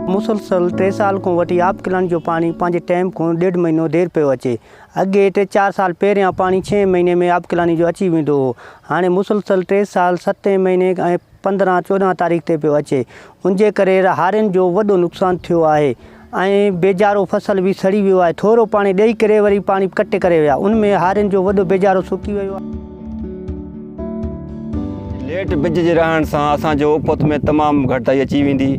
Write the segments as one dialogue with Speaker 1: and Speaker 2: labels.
Speaker 1: मुसलसल 3 साल को वठी आप किलान जो पानी पंहिंजे टाइम को 1.5 महीनो देर पे अचे। अगे 3-4 साल पहिरियां पानी 6 महीने में आप किलानी जो अची वेंदो हो। हाणे मुसलसल 3 साल 7 महीने ऐं 15-14 तारीख़ ते पियो अचे। उनजे करे हारियुनि जो वॾो नुक़सानु थियो आहे ऐं बेजारो फसल बि सड़ी वियो आहे। थोरो पाणी ॾेई करे वरी पाणी कटे करे विया, उनमें हारियुनि जो वॾो बेजारो सुकी वियो आहे।
Speaker 2: लेट बिज जे रहण सां असांजो उपत में तमामु घटिताई अची वेंदी।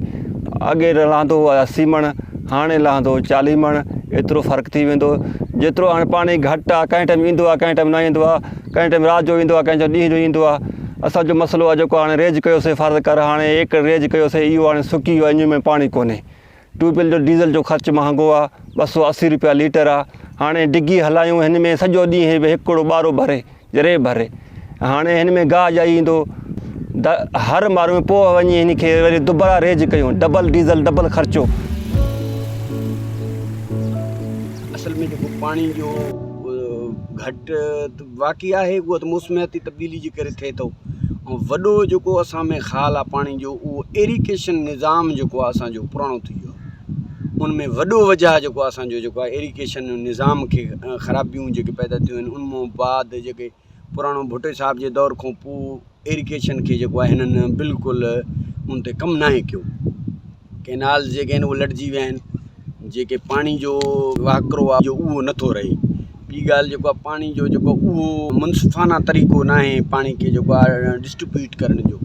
Speaker 2: अॻे लहंदो 80 मण, हाणे लहंदो 40 मण। एतिरो फ़र्क़ु थी वेंदो। जेतिरो हाणे पाणी घटि आहे, कंहिं टाइम ईंदो आहे, कंहिं टाइम न ईंदो आहे, कंहिं टाइम राति जो ईंदो आहे, कंहिं टाइम ॾींहं जो ईंदो आहे। असांजो मसइलो आहे जेको हाणे रेज कयोसीं, फ़र्ज़ु कर हाणे एक रेज कयोसीं, इहो हाणे सुकी वियो आहे, इन में पाणी कोन्हे। ट्यूबवेल जो डीज़ल जो ख़र्चु महांगो आहे, 280 रुपया लीटर आहे। हाणे डिगी हलायूं, हिन में सॼो ॾींहुं हिकिड़ो ॿारो भरे जरे भरे। हाणे हिन में गाह ॼाई ईंदो हर मारू में, पोइ वञी हिन खे वरी दुबारा रेज कयूं, डबल डीज़ल डबल ख़र्चो।
Speaker 3: असल में जेको पाणी जो घटि वाक़ई आहे, उहो त मौसमियाती तब्दीली जे करे थिए थो। ऐं वॾो जेको असां में ख़ाल आहे पाणी जो, उहो इरिगेशन निज़ाम जेको आहे असांजो पुराणो थी वियो आहे। उनमें वॾो वजह जेको असांजो जेको आहे इरिगेशन निज़ाम खे ख़राबियूं जेके पैदा थियूं आहिनि। उनमां बाद जेके पुराणो भुट्टे साहिब जे दौर खां पोइ इरिगेशन खे जेको आहे हिननि बिल्कुलु उन ते कमु नाहे कयो। कैनाल्स जेके आहिनि उहे लटिजी विया आहिनि। जेके पाणी जो वाकिरो आहे जो उहो नथो रहे। ॿी ॻाल्हि जेको आहे पाणी जो जेको उहो मुनसिफ़ाना तरीक़ो न आहे पाणी खे जेको आहे डिस्ट्रीब्यूट करण जो,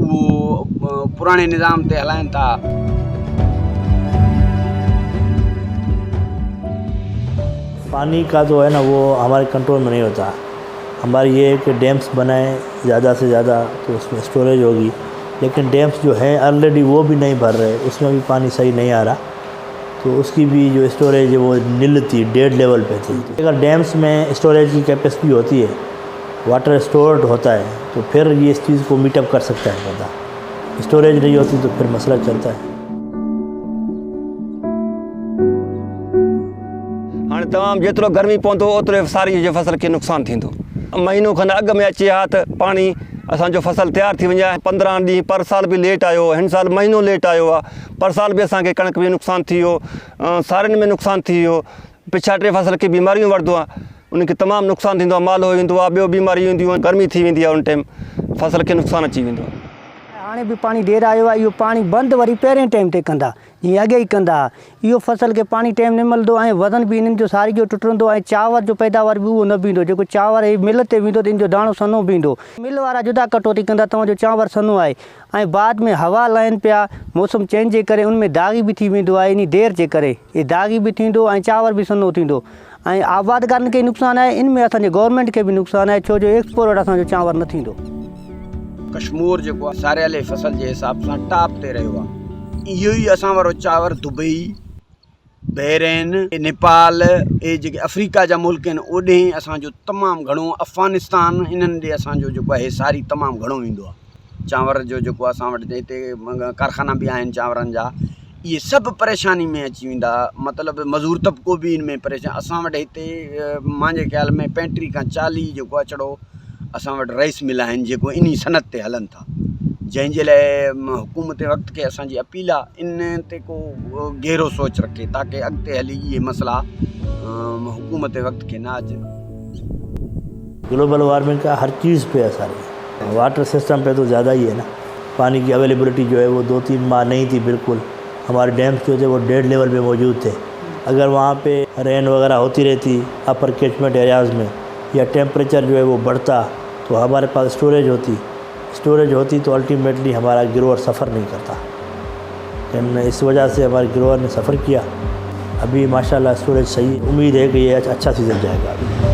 Speaker 3: उहो पुराणे निज़ाम ते हलाइनि था।
Speaker 4: पानी का जो है ना वो हमारे कंट्रोल में नहीं होता। हमारी ये है कि डैम्स बनाएं ज़्यादा से ज़्यादा तो उसमें स्टोरेज होगी, लेकिन डैम्स जो है ऑलरेडी वो भी नहीं भर रहे, उसमें भी पानी सही नहीं आ रहा, तो उसकी भी जो स्टोरेज है वो नील थी, डेड लेवल पे थी। अगर डैम्स में स्टोरेज की कैपेसिटी होती है, वाटर स्टोर्ड होता है, तो फिर ये इस चीज़ को मीटअप कर सकता है पौधा। स्टोरेज नहीं होती तो फिर मसला चलता है।
Speaker 2: हाणे तमामु जेतिरो गर्मी पवंदो ओतिरो सारी जे फसल खे नुक़सानु थींदो। महीनो खनि अॻु में अचे हा त पाणी असांजो फसल तयारु थी वञे। 15 ॾींहं पर साल बि लेट आयो, हिन साल महीनो लेट आयो आहे। पर साल बि असांखे कणिक में नुक़सानु थी वियो, सारियुनि में नुक़सानु थी वियो। पिछा 3 फसल खे बीमारियूं वठंदो आहे, उनखे तमामु नुक़सानु थींदो आहे। मालो ईंदो आहे, ॿियो बीमारियूं ईंदियूं आहिनि, गर्मी थी वेंदी आहे, उन टाइम फसल खे नुक़सानु अची वेंदो आहे।
Speaker 1: हाणे बि पाणी देर आयो आहे, इहो पाणी बंदि वरी पहिरें टाइम ते कंदा, जीअं अॻे ई कंदा। इहो फसल खे पाणी टाइम न मिलंदो ऐं वज़न बि इन्हनि जो सारी जो टुटंदो ऐं चांवर जो पैदावार बि उहो न बीहंदो। जेको चांवर मिल ते बीहंदो त इन जो दाणो सनो बीहंदो। मिल वारा जुदा कटौती कंदा, तव्हांजो चांवर सनो आहे। ऐं बाद में हवा लहनि पिया, मौसम चेंज जे करे उनमें दागी बि थी वेंदो आहे। इन देर जे करे इहे दागी बि थींदो ऐं चांवर बि सनो थींदो। ऐं आबादकारनि खे नुक़सानु आहे, इन में असांजे गवर्नमेंट खे बि नुक़सानु आहे, छो जो एक्सपोर्ट असांजो चांवर न थींदो।
Speaker 3: कश्मीर जेको आहे सारियल फसल जे हिसाब सां टॉप ते रहियो आहे। इहो ई असां वारो चांवर दुबई, बहरेन, नेपाल, इहे जेके अफ्रीका जा मुल्क आहिनि ओॾे असांजो तमामु घणो, अफ़गानिस्तान, इन्हनि ॾे असांजो जेको आहे सारी तमामु घणो ईंदो आहे चांवर जो। जेको असां वटि हिते कारखाना बि आहिनि चांवरनि जा। इहे सभु परेशानी में अची वेंदा, मतिलबु मज़दूर तबिको बि इन में परेशान। असां वटि हिते मुंहिंजे ख़्याल में 35 खां 40 जेको आहे छड़ो असां वटि राइस मिल आहिनि जेको इन सनत ते हलनि था, जंहिंजे लाइ हुकूमत वक़्त खे असांजी अपील आहे इन ते को गहरो सोच रखे, ताकि अॻिते हली इहे मसला हुकूमत वक़्त के ना अचनि।
Speaker 4: ग्लोबल वार्मिंग का हर चीज़ पे असर है। वाटर सिस्टम पे तो ज़्यादा ही है ना। पानी की अवेलेबिलिटी जो है वो 2-3 माह नहीं थी बिल्कुल। हमारे डैम्स जो थे वो डेड लेवल पे मौजूद थे। अगर वहाँ पे रेन वगैरह होती रहती अपर कैचमेंट एरियाज़ में, या टेम्परेचर जो है वो बढ़ता, तो हमारे पास स्टोरेज होती तो अल्टीमेटली हमारा ग्रोअर सफ़र नहीं करता। हमने इस वजह से हमारे ग्रोअर ने सफ़र किया। अभी माशाल्लाह स्टोरेज सही, उम्मीद है कि ये अच्छा सीज़न जाएगा अभी।